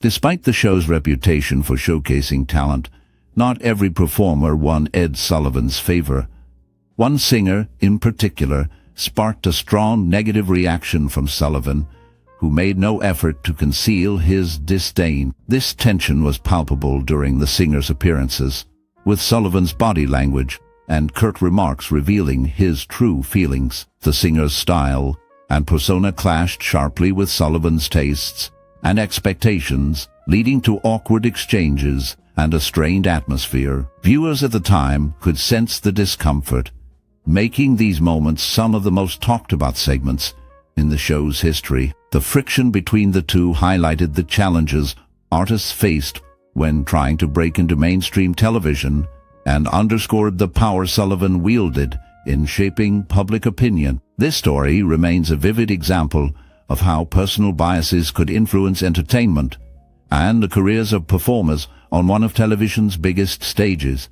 Despite the show's reputation for showcasing talent, not every performer won Ed Sullivan's favor. One singer, in particular, sparked a strong negative reaction from Sullivan, who made no effort to conceal his disdain. This tension was palpable during the singer's appearances, with Sullivan's body language and curt remarks revealing his true feelings. The singer's style and persona clashed sharply with Sullivan's tastes and expectations, leading to awkward exchanges and a strained atmosphere. Viewers at the time could sense the discomfort, making these moments some of the most talked about segments in the show's history. The friction between the two highlighted the challenges artists faced when trying to break into mainstream television and underscored the power Sullivan wielded in shaping public opinion. This story remains a vivid example of how personal biases could influence entertainment and the careers of performers on one of television's biggest stages.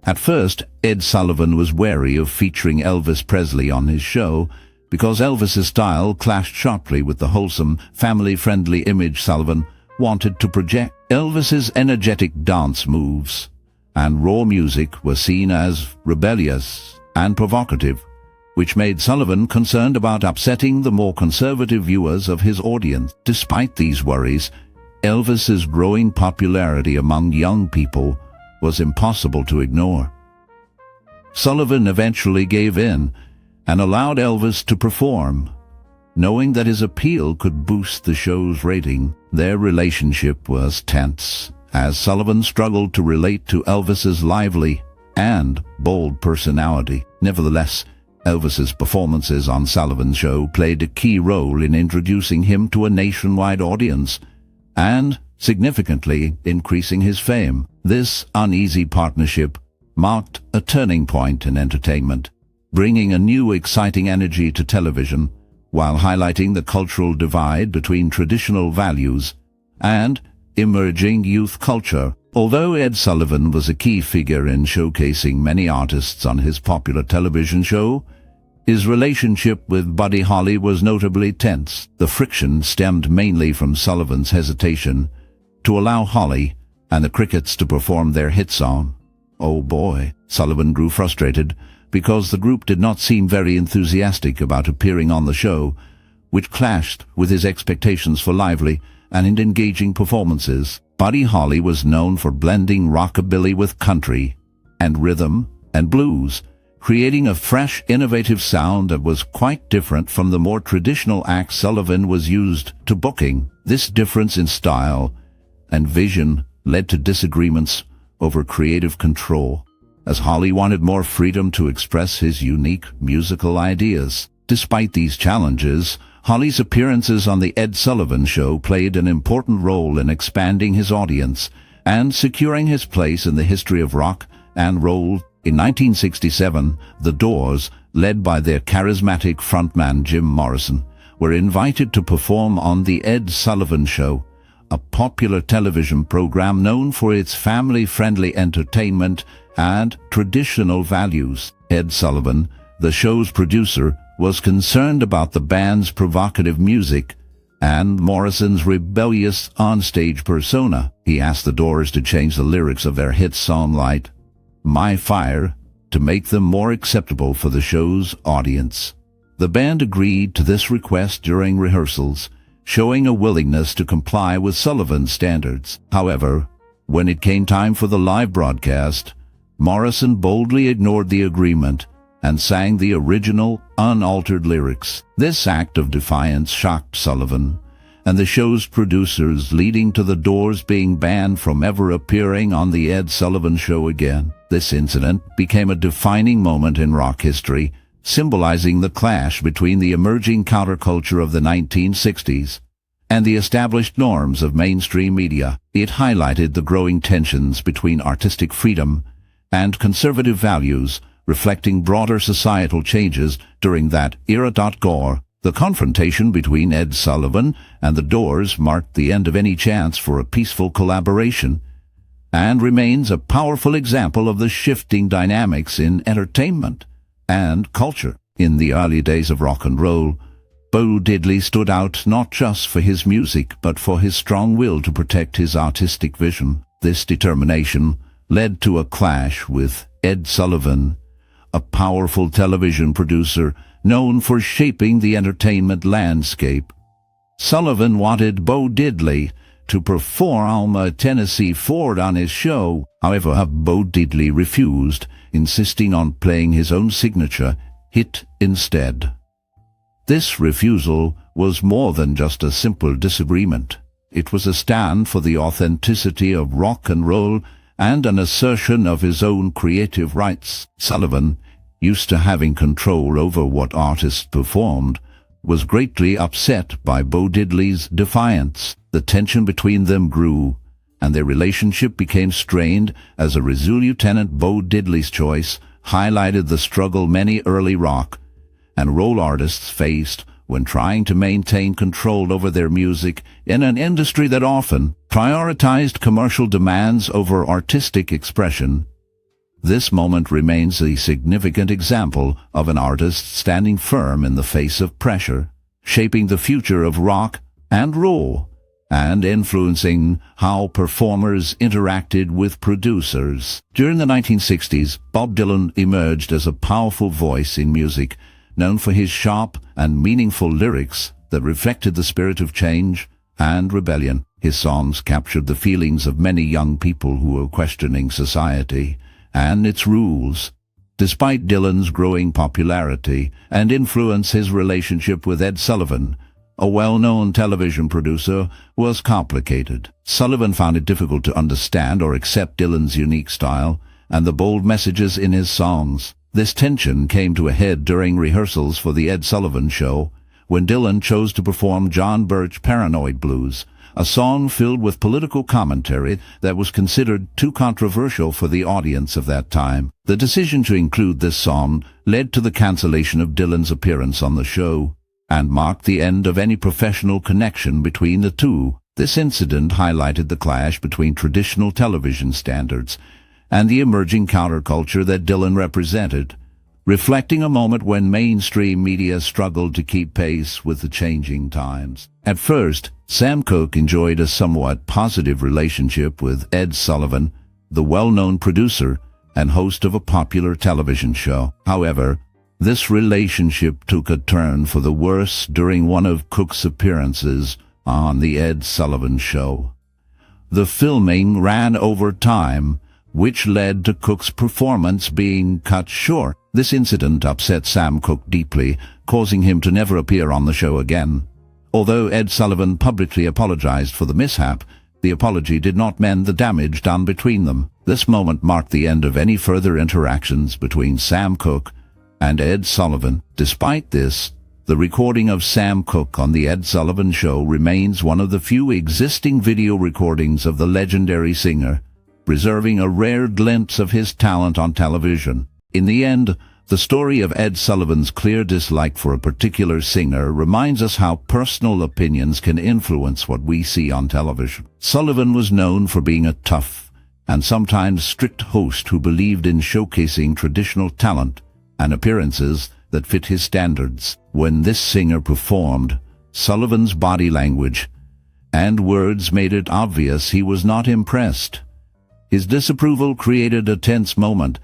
At first, Ed Sullivan was wary of featuring Elvis Presley on his show because Elvis's style clashed sharply with the wholesome, family-friendly image Sullivan wanted to project. Elvis's energetic dance moves and raw music were seen as rebellious and provocative, which made Sullivan concerned about upsetting the more conservative viewers of his audience. Despite these worries, Elvis's growing popularity among young people was impossible to ignore. Sullivan eventually gave in and allowed Elvis to perform, knowing that his appeal could boost the show's rating. Their relationship was tense, as Sullivan struggled to relate to Elvis's lively and bold personality. Nevertheless, Elvis's performances on Sullivan's show played a key role in introducing him to a nationwide audience and significantly increasing his fame. This uneasy partnership marked a turning point in entertainment, bringing a new exciting energy to television while highlighting the cultural divide between traditional values and emerging youth culture. Although Ed Sullivan was a key figure in showcasing many artists on his popular television show, his relationship with Buddy Holly was notably tense. The friction stemmed mainly from Sullivan's hesitation to allow Holly and the Crickets to perform their hit song, "Oh Boy." Sullivan grew frustrated because the group did not seem very enthusiastic about appearing on the show, which clashed with his expectations for lively and engaging performances. Buddy Holly was known for blending rockabilly with country and rhythm and blues, creating a fresh, innovative sound that was quite different from the more traditional acts Sullivan was used to booking. This difference in style and vision led to disagreements over creative control, as Holly wanted more freedom to express his unique musical ideas. Despite these challenges, Holly's appearances on The Ed Sullivan Show played an important role in expanding his audience and securing his place in the history of rock and roll. In 1967, The Doors, led by their charismatic frontman Jim Morrison, were invited to perform on The Ed Sullivan Show, a popular television program known for its family-friendly entertainment and traditional values. Ed Sullivan, the show's producer, was concerned about the band's provocative music and Morrison's rebellious onstage persona. He asked the Doors to change the lyrics of their hit song Light My Fire to make them more acceptable for the show's audience. The band agreed to this request during rehearsals, showing a willingness to comply with Sullivan's standards. However, when it came time for the live broadcast, Morrison boldly ignored the agreement and sang the original, unaltered lyrics. This act of defiance shocked Sullivan and the show's producers, leading to the Doors being banned from ever appearing on The Ed Sullivan Show again. This incident became a defining moment in rock history, symbolizing the clash between the emerging counterculture of the 1960s and the established norms of mainstream media. It highlighted the growing tensions between artistic freedom and conservative values, reflecting broader societal changes during that era. The confrontation between Ed Sullivan and the Doors marked the end of any chance for a peaceful collaboration and remains a powerful example of the shifting dynamics in entertainment and culture. In the early days of rock and roll, Bo Diddley stood out not just for his music but for his strong will to protect his artistic vision. This determination led to a clash with Ed Sullivan, a powerful television producer known for shaping the entertainment landscape. Sullivan wanted Bo Diddley to perform a Tennessee Ford on his show. However, Bo Diddley refused, insisting on playing his own signature hit instead. This refusal was more than just a simple disagreement. It was a stand for the authenticity of rock and roll and an assertion of his own creative rights. Sullivan, used to having control over what artists performed, was greatly upset by Bo Diddley's defiance. The tension between them grew, and their relationship became strained as a resolute. Bo Diddley's choice highlighted the struggle many early rock and roll artists faced when trying to maintain control over their music in an industry that often prioritized commercial demands over artistic expression. This moment remains a significant example of an artist standing firm in the face of pressure, shaping the future of rock and roll, and influencing how performers interacted with producers. During the 1960s, Bob Dylan emerged as a powerful voice in music, known for his sharp and meaningful lyrics that reflected the spirit of change and rebellion. His songs captured the feelings of many young people who were questioning society and its rules. Despite Dylan's growing popularity and influence, his relationship with Ed Sullivan, a well-known television producer, was complicated. Sullivan found it difficult to understand or accept Dylan's unique style and the bold messages in his songs. This tension came to a head during rehearsals for The Ed Sullivan Show, when Dylan chose to perform John Birch Paranoid Blues, a song filled with political commentary that was considered too controversial for the audience of that time. The decision to include this song led to the cancellation of Dylan's appearance on the show, and marked the end of any professional connection between the two. This incident highlighted the clash between traditional television standards and the emerging counterculture that Dylan represented, reflecting a moment when mainstream media struggled to keep pace with the changing times. At first, Sam Cooke enjoyed a somewhat positive relationship with Ed Sullivan, the well-known producer and host of a popular television show. However, this relationship took a turn for the worse during one of Cooke's appearances on The Ed Sullivan Show. The filming ran over time, which led to Cooke's performance being cut short. This incident upset Sam Cooke deeply, causing him to never appear on the show again. Although Ed Sullivan publicly apologized for the mishap, the apology did not mend the damage done between them. This moment marked the end of any further interactions between Sam Cooke and Ed Sullivan. Despite this, the recording of Sam Cooke on The Ed Sullivan Show remains one of the few existing video recordings of the legendary singer, preserving a rare glimpse of his talent on television. In the end, the story of Ed Sullivan's clear dislike for a particular singer reminds us how personal opinions can influence what we see on television. Sullivan was known for being a tough and sometimes strict host who believed in showcasing traditional talent and appearances that fit his standards. When this singer performed, Sullivan's body language and words made it obvious he was not impressed. His disapproval created a tense moment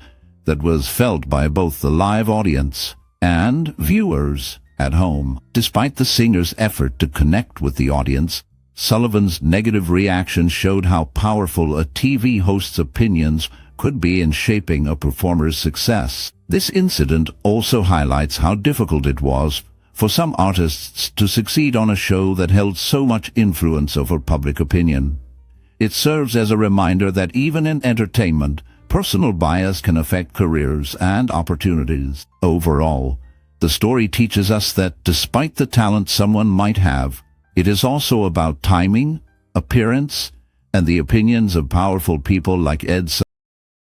that was felt by both the live audience and viewers at home. Despite the singer's effort to connect with the audience, Sullivan's negative reaction showed how powerful a TV host's opinions could be in shaping a performer's success. This incident also highlights how difficult it was for some artists to succeed on a show that held so much influence over public opinion. It serves as a reminder that even in entertainment, personal bias can affect careers and opportunities. Overall, the story teaches us that despite the talent someone might have, it is also about timing, appearance, and the opinions of powerful people like Ed Sullivan.